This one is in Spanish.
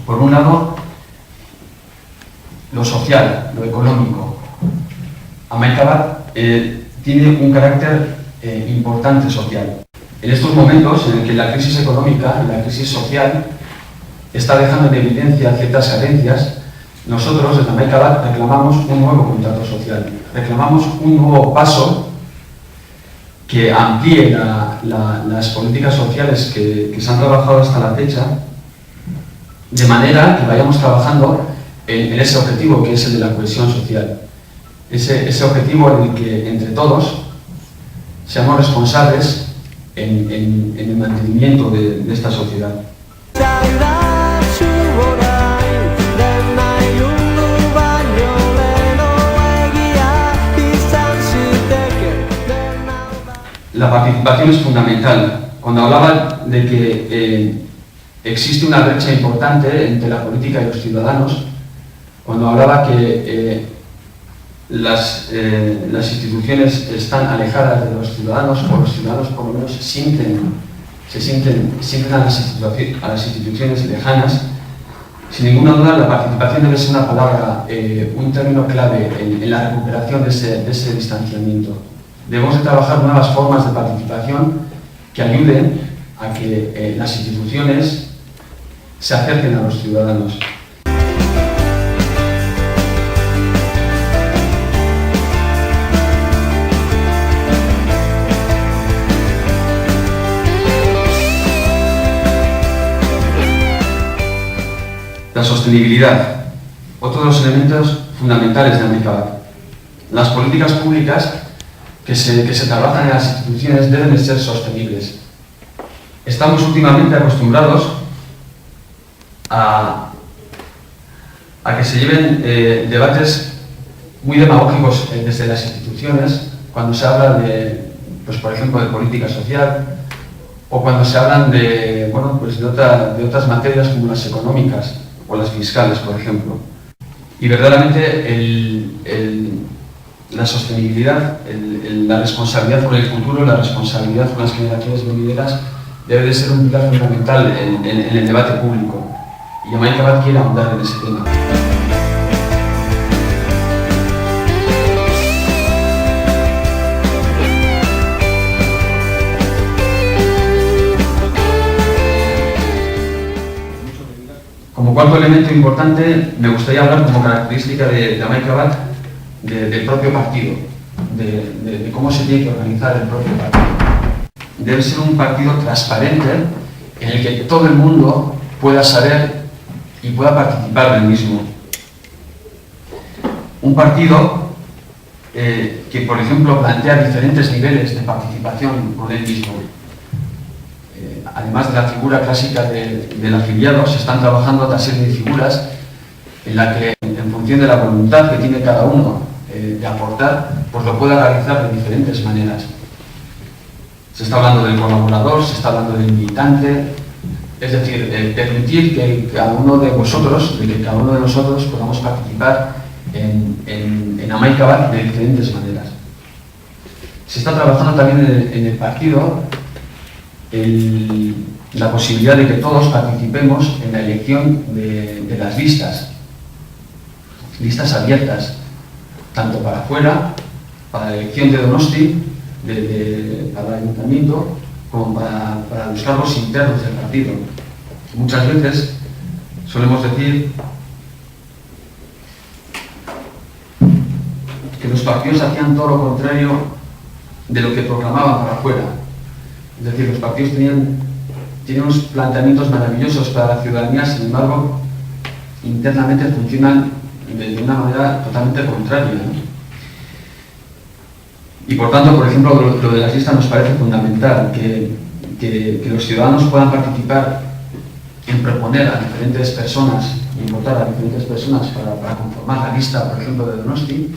Por un lado, lo social, lo económico. Amaikabat tiene un carácter importante social. En estos momentos en que la crisis económica y la crisis social está dejando en evidencia ciertas carencias, nosotros desde Amaikabat reclamamos un nuevo contrato social, reclamamos un nuevo paso que amplíe las políticas sociales que se han trabajado hasta la fecha, de manera que vayamos trabajando en ese objetivo que es el de la cohesión social. Ese objetivo en el que entre todos seamos responsables en el mantenimiento de esta sociedad. La participación es fundamental. Cuando hablaba de que existe una brecha importante entre la política y los ciudadanos, cuando hablaba que las instituciones están alejadas de los ciudadanos, o los ciudadanos por lo menos se sienten a las instituciones lejanas, sin ninguna duda la participación debe ser una palabra, un término clave en la recuperación de ese distanciamiento. Debemos de trabajar nuevas formas de participación que ayuden a que las instituciones se acerquen a los ciudadanos. La sostenibilidad, otro de los elementos fundamentales de Amaikabat. Las políticas públicas que se trabajan en las instituciones deben de ser sostenibles. Estamos últimamente acostumbrados a que se lleven debates muy demagógicos desde las instituciones cuando se habla de, pues, por ejemplo, de política social, o cuando se hablan de, bueno, pues de otras materias como las económicas o las fiscales, por ejemplo. Y verdaderamente la sostenibilidad, la responsabilidad por el futuro, la responsabilidad con las generaciones venideras debe de ser un pilar fundamental en el debate público. Y Amaikabat quiere ahondar en ese tema. Como cuarto elemento importante, me gustaría hablar como característica de Amaikabat del propio partido, de cómo se tiene que organizar el propio partido. Debe ser un partido transparente en el que todo el mundo pueda saber y pueda participar del mismo. Un partido que, por ejemplo, plantea diferentes niveles de participación con él mismo. Además de la figura clásica del afiliado, se están trabajando otra serie de figuras en la que, en función de la voluntad que tiene cada uno de aportar, pues lo pueda realizar de diferentes maneras. Se está hablando del colaborador, se está hablando del militante, es decir, permitir que cada uno de vosotros, que cada uno de nosotros podamos participar en Amaikabat de diferentes maneras. Se está trabajando también en el partido la posibilidad de que todos participemos en la elección de las listas abiertas, tanto para afuera, para la elección de Donosti, para el ayuntamiento, como para los cargos internos del partido. Muchas veces solemos decir que los partidos hacían todo lo contrario de lo que proclamaban para afuera. Es decir, los partidos tienen unos planteamientos maravillosos para la ciudadanía, sin embargo, internamente funcionan de una manera totalmente contraria, ¿no? Y por tanto, por ejemplo, lo de las listas nos parece fundamental, que los ciudadanos puedan participar en proponer a diferentes personas y votar a diferentes personas para conformar la lista, por ejemplo, de Donosti.